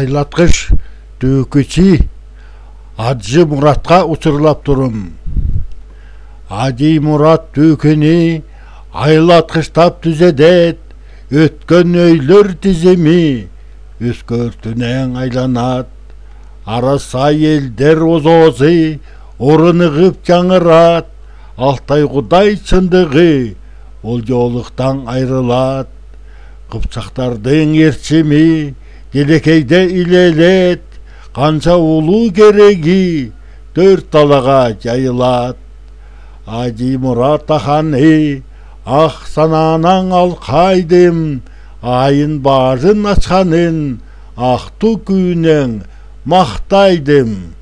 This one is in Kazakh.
айлаткыч дөкөчи Аджы Мұратқа ұтырлап тұрым. Ади Мұрат дөкені айлатқыштап түзедет, өткен өйлер тіземи өскөртінен айланат. Араса елдер озозы орынығып жаңырат, Алтай Құдай чындығы ол жолықтан айрылат. Қыпчақтардың ерчими келекейде илелет, Қанша улу кереги төрт талаға жайылат. Ади Мұрат аханы ақ сананан алқайдым, айын барын ашқанын ақту күйінен мақтайдым.